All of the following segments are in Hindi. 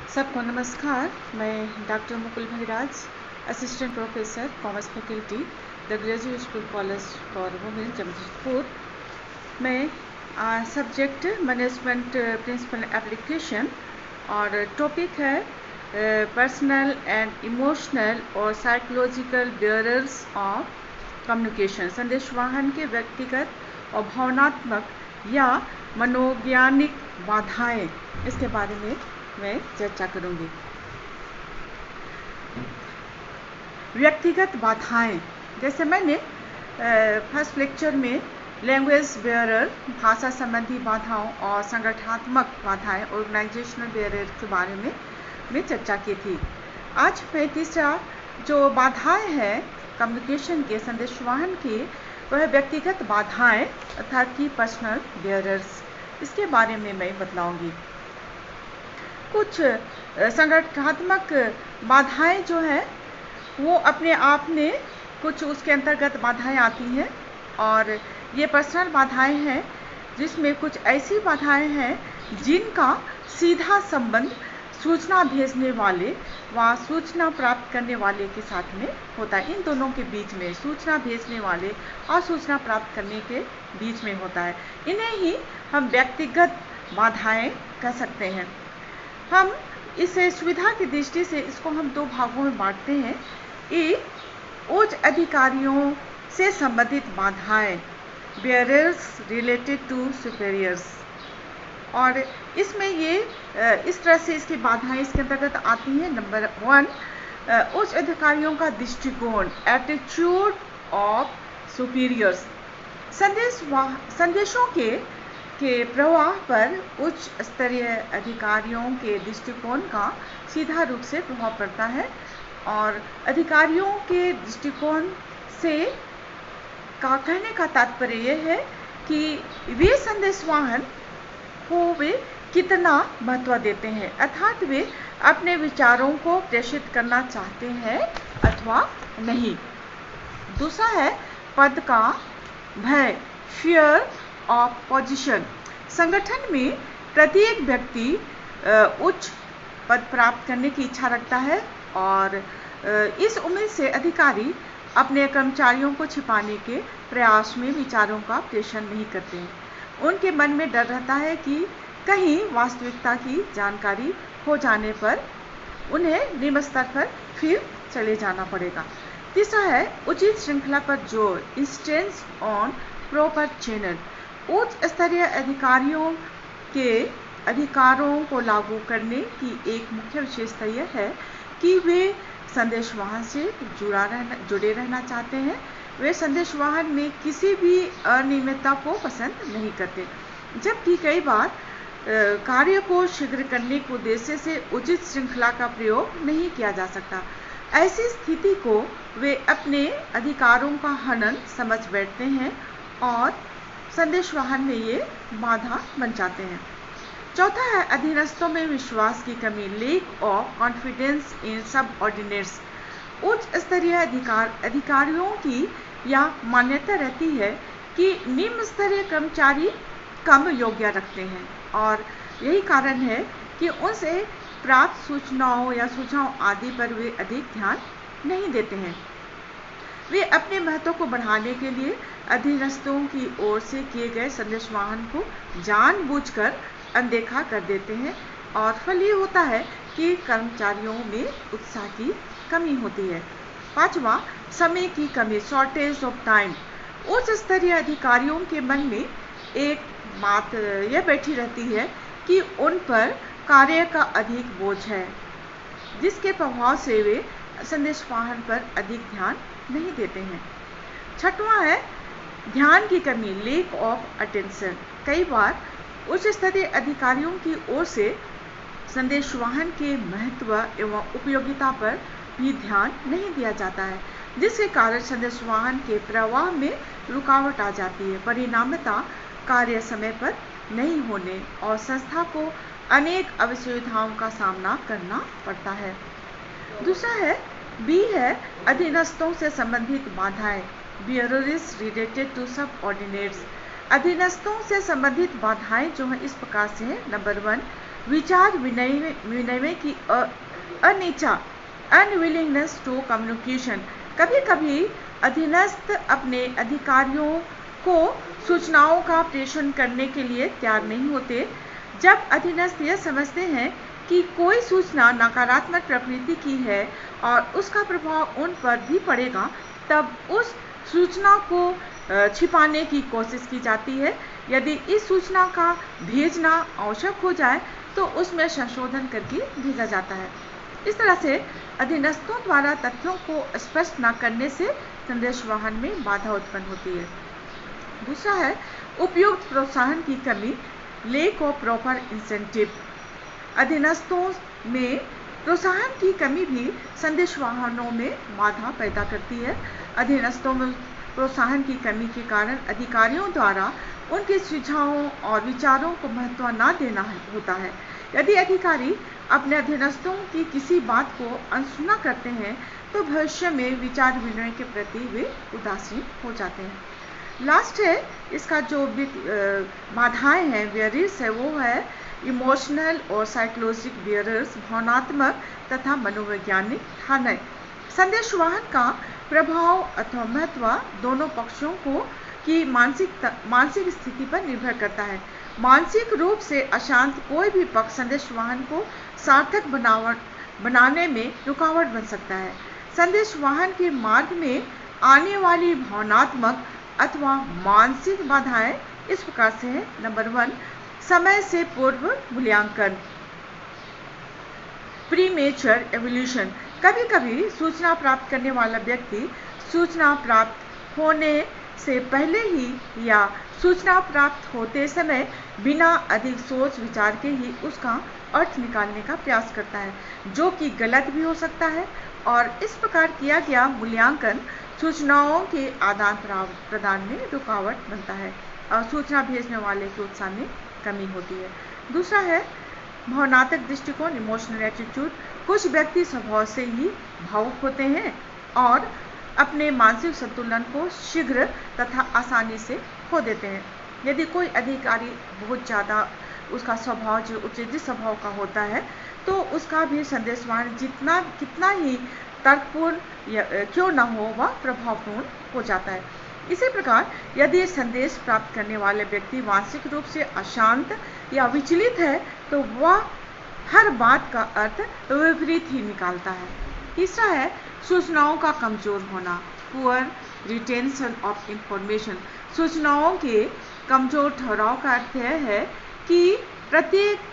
सबको नमस्कार। मैं doctor Mukul Bhagiraj, assistant professor commerce faculty the graduate school college for women Jamshedpur. मैं सब्जेक्ट मैनेजमेंट प्रिंसिपल एप्लीकेशन और टॉपिक है पर्सनल एंड इमोशनल और साइकोलॉजिकल बैरियर्स ऑफ कम्युनिकेशन। संदेशवाहन के व्यक्तिगत और भावनात्मक या मनोवैज्ञानिक बाधाएं, इसके बारे में मैं चर्चा करूंगी। व्यक्तिगत बाधाएं, जैसे मैंने फर्स्ट लेक्चर में लैंग्वेज बैरियर, भाषा संबंधी बाधाओं और संगठनात्मक बाधाएं, ऑर्गेनाइजेशनल बैरियर के बारे में चर्चा की थी। आज मैं तीसरा जो बाधाएं हैं कम्युनिकेशन के, संदेशवाहन की, वह व्यक्तिगत बाधाएं अर्थात कि पर्सनल बैरियर्स, इसके बारे में मैं बतलाऊंगी। कुछ संगठनात्मक बाधाएं जो है वो अपने आप में कुछ उसके अंतर्गत बाधाएं आती हैं, और ये पर्सनल बाधाएं हैं जिसमें कुछ ऐसी बाधाएं हैं जिनका सीधा संबंध सूचना भेजने वाले व सूचना प्राप्त करने वाले के साथ में होता है। इन दोनों के बीच में, सूचना भेजने वाले और सूचना प्राप्त करने के बीच में होता है। इन्हें ही हम व्यक्तिगत बाधाएं कह सकते हैं। हम इसे सुविधा की दृष्टि से इसको हम दो भागों में बांटते हैं। एक, उच्च अधिकारियों से संबंधित बाधाएं, बैरियर्स रिलेटेड टू सुपीरियर्स, और इसमें ये इस तरह से इसकी बाधाएं इसके अंतर्गत आती हैं। नंबर 1, उच्च अधिकारियों का दृष्टिकोण, एटीट्यूड ऑफ सुपीरियर्स। संदेशों के प्रवाह पर उच्च स्तरीय अधिकारियों के दृष्टिकोण का सीधा रूप से प्रभाव पड़ता है, और अधिकारियों के दृष्टिकोण से का कहने का तात्पर्य यह है कि वे संदेशवाहन को वे कितना महत्व देते हैं, अर्थात वे अपने विचारों को प्रेषित करना चाहते हैं अथवा नहीं। दूसरा है पद का भय, फियर ऑफ पोजीशन। संगठन में प्रत्येक व्यक्ति उच्च पद प्राप्त करने की इच्छा रखता है, और इस उम्मीद से अधिकारी अपने कर्मचारियों को छिपाने के प्रयास में विचारों का प्रेषण नहीं करते हैं। उनके मन में डर रहता है कि कहीं वास्तविकता की जानकारी हो जाने पर उन्हें निम्न स्तर पर फिर चले जाना पड़ेगा। तीसरा है उचित श्रृंखला पर जोर, इंसिस्टेंस ऑन प्रॉपर चैनल। उच्च स्तरीय अधिकारियों के अधिकारों को लागू करने की एक मुख्य विशेषता यह है कि वे संदेशवाहन से जुड़े रहना चाहते हैं। वे संदेशवाहन में किसी भी अनियमितता को पसंद नहीं करते, जबकि कई बार कार्य को शीघ्र करने के उद्देश्य से उचित श्रृंखला का प्रयोग नहीं किया जा सकता। ऐसी स्थिति को वे अपने अधिकारों का हनन समझ बैठते हैं और संदेशवाहन में ये बाधा बन जाते हैं। चौथा है अधीनस्थों में विश्वास की कमी, lake of confidence in subordinates. उच्च स्तरीय अधिकारियों की यह मान्यता रहती है कि निम्न स्तरीय कर्मचारी कम योग्य रखते हैं, और यही कारण है कि उनसे प्राप्त सूचनाओं या सुझाव आदि पर वे अधिक ध्यान नहीं देते हैं। वे अपने महत्व को बढ़ाने के लिए अधीनस्थों की ओर से किए गए संदेशवाहन को जानबूझकर अनदेखा कर देते हैं, और फल ये होता है कि कर्मचारियों में उत्साह की कमी होती है। पांचवा, समय की कमी, शॉर्टेज ऑफ टाइम। उच्च स्तरीय अधिकारियों के मन में एक बात यह बैठी रहती है कि उन पर कार्य का अधिक बोझ है, जिसके प्रभाव से वे संदेशवाहन पर अधिक ध्यान नहीं देते हैं। छठवां है ध्यान की कमी, लेक ऑफ अटेंशन। कई बार उच्च स्तरीय अधिकारियों की ओर से संदेशवाहन के महत्व एवं उपयोगिता पर भी ध्यान नहीं दिया जाता है, जिसके कारण संदेशवाहन के प्रवाह में रुकावट आ जाती है। परिणामतः कार्य समय पर नहीं होने और संस्था को अनेक असुविधाओं का सामना करना पड़ता है। दूसरा है बी है अधीनस्थों से संबंधित बाधाएं, बैरियर्स रिलेटेड टू सबऑर्डिनेट्स। अधीनस्थों से संबंधित बाधाएं जो हैं इस प्रकार से हैं। नंबर 1, विचार विनिमय की अनिच्छा, अनविलिंगनेस टू कम्युनिकेशन। कभी कभी अधीनस्थ अपने अधिकारियों को सूचनाओं का प्रेषण करने के लिए तैयार नहीं होते। जब अधीनस्थ यह समझते हैं कि कोई सूचना नकारात्मक प्रकृति की है और उसका प्रभाव उन पर भी पड़ेगा, तब उस सूचना को छिपाने की कोशिश की जाती है। यदि इस सूचना का भेजना आवश्यक हो जाए तो उसमें संशोधन करके भेजा जाता है। इस तरह से अधीनस्थों द्वारा तथ्यों को स्पष्ट न करने से संदेशवहन में बाधा उत्पन्न होती है। दूसरा है उपयुक्त प्रोत्साहन की कमी, लेक ऑफ प्रॉपर इंसेंटिव। अधीनस्थों में प्रोत्साहन की कमी भी संदेशवाहनों में बाधा पैदा करती है। अधीनस्थों में प्रोत्साहन की कमी के कारण अधिकारियों द्वारा उनके सुझावों और विचारों को महत्व न देना होता है। यदि अधिकारी अपने अधीनस्थों की किसी बात को अनसुना करते हैं तो भविष्य में विचार विनिमय के प्रति वे उदासीन हो जाते हैं। लास्ट है इसका जो बाधाएं हैं, बैरियर्स है, वो है इमोशनल और साइकोलॉजिकल बैरियर्स, भावनात्मक तथा मनोवैज्ञानिक हानि। संदेशवाहन का प्रभाव अथवा महत्व दोनों पक्षों को की मानसिक स्थिति पर निर्भर करता है। मानसिक रूप से अशांत कोई भी पक्ष संदेशवाहन को सार्थक बनाने में रुकावट बन सकता है। संदेशवाहन के मार्ग में आने वाली भावनात्मक अथवा मानसिक बाधाएं इस प्रकार से है। नंबर 1, समय से पूर्व मूल्यांकन, प्रीमेचर एवोल्यूशन। कभी कभी सूचना प्राप्त करने वाला व्यक्ति सूचना प्राप्त होने से पहले ही या सूचना प्राप्त होते समय बिना अधिक सोच विचार के ही उसका अर्थ निकालने का प्रयास करता है, जो कि गलत भी हो सकता है। और इस प्रकार किया गया मूल्यांकन सूचनाओं के आदान प्रदान में रुकावट बनता है और सूचना भेजने वाले के उत्साह में कमी होती है। दूसरा है भावनात्मक दृष्टिकोण, इमोशनल एटीट्यूड। कुछ व्यक्ति स्वभाव से ही भावुक होते हैं और अपने मानसिक संतुलन को शीघ्र तथा आसानी से खो देते हैं। यदि कोई अधिकारी बहुत ज़्यादा उसका स्वभाव जो उत्तेजित स्वभाव का होता है तो उसका भी संदेशवाहन कितना ही तर्कपूर्ण क्यों न हो, वह प्रभावपूर्ण हो जाता है। इसी प्रकार यदि संदेश प्राप्त करने वाले व्यक्ति मानसिक रूप से अशांत या विचलित है तो वह हर बात का अर्थ विपरीत ही निकालता है। तीसरा है सूचनाओं का कमजोर होना, पुअर रिटेंशन ऑफ इंफॉर्मेशन। सूचनाओं के कमजोर ठहराव का अर्थ यह है कि प्रत्येक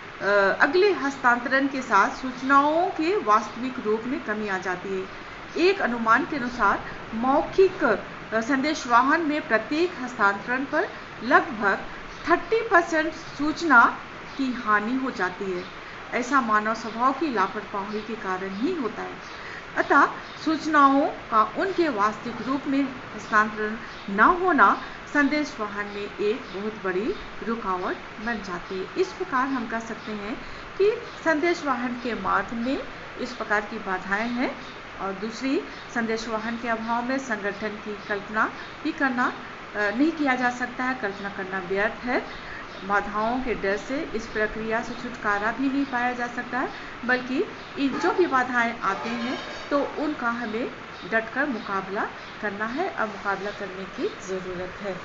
अगले हस्तांतरण के साथ सूचनाओं के वास्तविक रूप में कमी आ जाती है। एक अनुमान के अनुसार मौखिक संदेशवाहन में प्रत्येक हस्तांतरण पर लगभग 30% सूचना की हानि हो जाती है। ऐसा मानव स्वभाव की लापरवाही के कारण ही होता है। अतः सूचनाओं का उनके वास्तविक रूप में हस्तांतरण न होना संदेशवाहन में एक बहुत बड़ी रुकावट बन जाती है। इस प्रकार हम कह सकते हैं कि संदेशवाहन के मार्ग में इस प्रकार की बाधाएं हैं। और दूसरी, संदेशवाहन के अभाव में संगठन की कल्पना भी करना नहीं किया जा सकता है, कल्पना करना व्यर्थ है। बाधाओं के डर से इस प्रक्रिया से छुटकारा भी नहीं पाया जा सकता है, बल्कि इन जो भी बाधाएं आते हैं तो उनका हमें डटकर मुकाबला करना है और मुकाबला करने की ज़रूरत है।